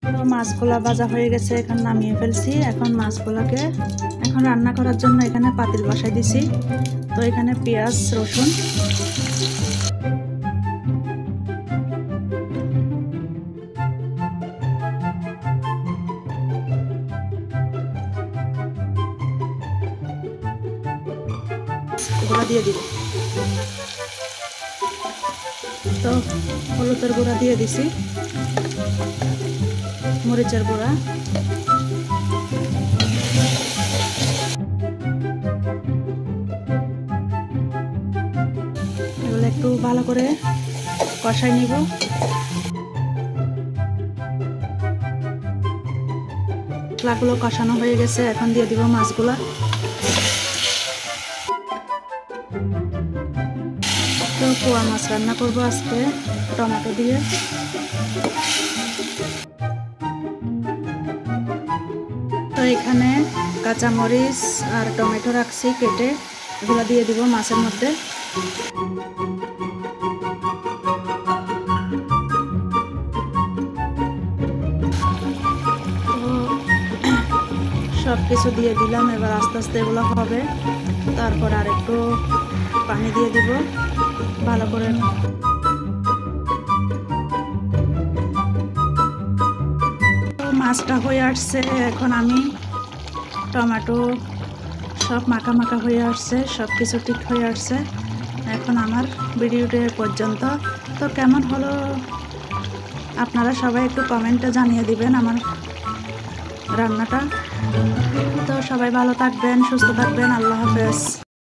তো মাছগুলা ভাজা হয়ে গেছে, এখন নামিয়ে ফেলছি। এখন মাছগুলাকে এখন রান্না করার জন্য এখানে পাতিল বসাই দিছি। তো এখানে পেঁয়াজ রসুন এগুলো দিয়ে দিব। তো হলুদের গুঁড়া দিয়ে দিছি, মরিচের গুঁড়া, এগুলো একটু ভালো করে কষাই নিব। মশলাগুলো কষানো হয়ে গেছে, এখন দিয়ে দিব মাছগুলা। তো পোয়া মাছ রান্না করবো আজকে টমেটো দিয়ে। তো এখানে কাঁচামরিচ আর টমেটো রাখছি কেটে, এগুলো দিয়ে দিব মাছের মধ্যে। সব কিছু দিয়ে দিলাম, এবার আস্তে আস্তে এগুলো হবে। তারপর আর একটু পানি দিয়ে দিব ভালো করে। মাছটা হয়ে আসছে, এখন আমি টমেটো সব মাখা মাখা হয়ে আসছে, সব কিছু ঠিক হয়ে আসছে। এখন আমার ভিডিওটা পর্যন্ত। তো কেমন হলো আপনারা সবাই একটু কমেন্টে জানিয়ে দিবেন আমার রান্নাটা। তো সবাই ভালো থাকবেন, সুস্থ থাকবেন, আল্লাহ হাফেজ।